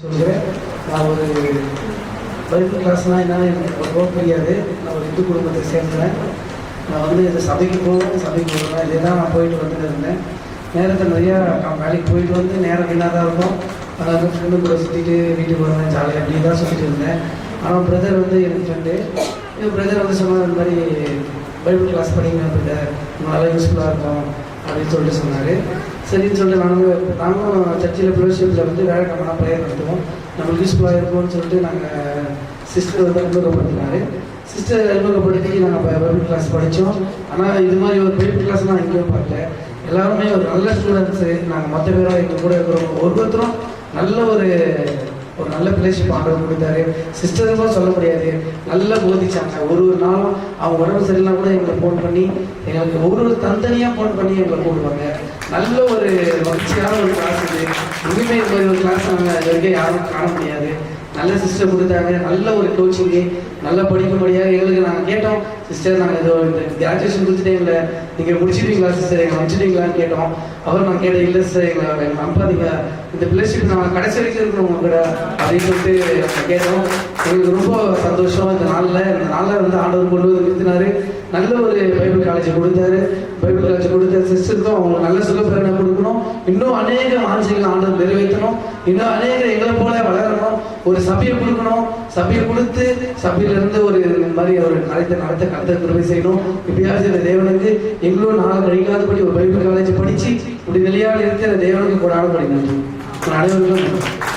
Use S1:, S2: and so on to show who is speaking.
S1: சொல்கிறேன். நான் ஒரு பைபிள் கிளாஸ்னால் என்ன எனக்கு ரொம்ப தெரியாது. நான் ஒரு இந்து குடும்பத்தை சேர்ந்தேன். நான் வந்து இந்த சபைக்கு போவேன் இதே தான் நான் போயிட்டு வந்துட்டு இருந்தேன். நேரத்தை நிறையா வேலைக்கு போயிட்டு வந்து நேரம் வீணாக தான் இருக்கும். அதாவது ஃப்ரெண்டு கூட சுற்றிட்டு வீட்டுக்கு வருவேன், ஜாலியாக அப்படி தான் சுற்றிட்டு இருந்தேன். ஆனால் பிரதர் வந்து எனக்கு ஃப்ரெண்டு, என் பிரதர் வந்து சொன்னார், இந்த மாதிரி பைபிள் கிளாஸ் படிங்க பிரதர், நல்லா யூஸ்ஃபுல்லாக இருக்கும் அப்படின்னு சொல்லிட்டு சொன்னார். சரின்னு சொல்லிட்டு நாங்களும் சர்ச்சில் ஃபெலோஷிப்பில் வந்து வேலைக்கிழமை ப்ரேயர் நடத்துவோம். நம்மளுக்கு யூஸ்ஃபுல்லாக இருக்கும்னு சொல்லிட்டு நாங்கள் சிஸ்டர் வந்து அறிமுகப்படுத்தினார். சிஸ்டர் அறிமுகப்படுத்தி நாங்கள் பைபிள் கிளாஸ் படித்தோம். ஆனால் இது மாதிரி ஒரு பைபிள் கிளாஸ் நான் எங்கேயும் பார்க்கல. எல்லாருமே ஒரு நல்ல ஸ்டூடெண்ட்ஸு. நாங்கள் மற்ற பேராக எங்கள் கூட இருக்கிறோம். ஒவ்வொருத்தரும் நல்ல ஒரு நல்ல பிளேஷிப் ஆண்டவர் கொடுத்தாரு. சிஸ்டருக்கும் சொல்ல முடியாது, நல்லா போதிச்சாங்க. ஒரு நாளும் அவங்க உடம்பு சரியில்லாம் கூட எங்களை ஃபோன் பண்ணி எங்களுக்கு ஒரு தனித்தனியாக ஃபோன் பண்ணி எங்களை கூப்பிடுவாங்க. நல்ல ஒரு மகிழ்ச்சியான ஒரு கிளாஸ் இது. இனிமேல் இந்த மாதிரி ஒரு கிளாஸ் நாங்கள் இது வரைக்கும் யாரும் காண முடியாது. நல்ல சிஸ்டர் கொடுத்தாங்க, நல்ல ஒரு கோச்சிங்கு, நல்லா படிக்கும்படியாக எங்களுக்கு நாங்கள் கேட்டோம். சிஸ்டர் நாங்கள் ஏதோ இந்த கிராஜுவேஷன் முடிச்சுட்டே இல்லை, நீங்கள் முடிச்சிட்டீங்களா சிஸ்டர், எங்களை முடிச்சிட்டீங்களான்னு கேட்டோம். அவர் நான் கேட்டேன், இல்லை சிஸ்டர் எங்களை நம்பாதீங்க, இந்த பிளேஷிப் நாங்கள் கடைசி வரைக்கும் இருக்கிறோம் உங்க கூட அப்படின்னு சொல்லிட்டு கேட்டோம். எங்களுக்கு ரொம்ப சந்தோஷம். இந்த நாளில் வந்து ஆண்டவர் கொண்டு வந்து நிறுத்தினார். நல்ல ஒரு பைபிள் காலேஜ் கொடுத்தாரு. பைபிள் காலேஜ் கொடுத்த சிஸ்டருக்கும் அவங்க நல்ல சுகப்பிரனை கொடுக்கணும். இன்னும் அநேக வாஞ்சைகள் ஆண்டவர் நிறைவேற்றணும். இன்னும் அநேக எங்களை போல வளரணும். ஒரு சபையை கொடுக்கணும். சபையை கொடுத்து சபையிலிருந்து ஒரு இந்த மாதிரி ஒரு நடத்த கிருபை செய்யணும். இப்படியாவது இந்த தேவனுக்கு எங்களும் நாள் கழிக்காதபடி ஒரு பைபிள் காலேஜ் படித்து இப்படி நிலையாக இருக்கிற தேவனுக்கு கூட ஆடப்படி நன்றி. அனைவருக்கும்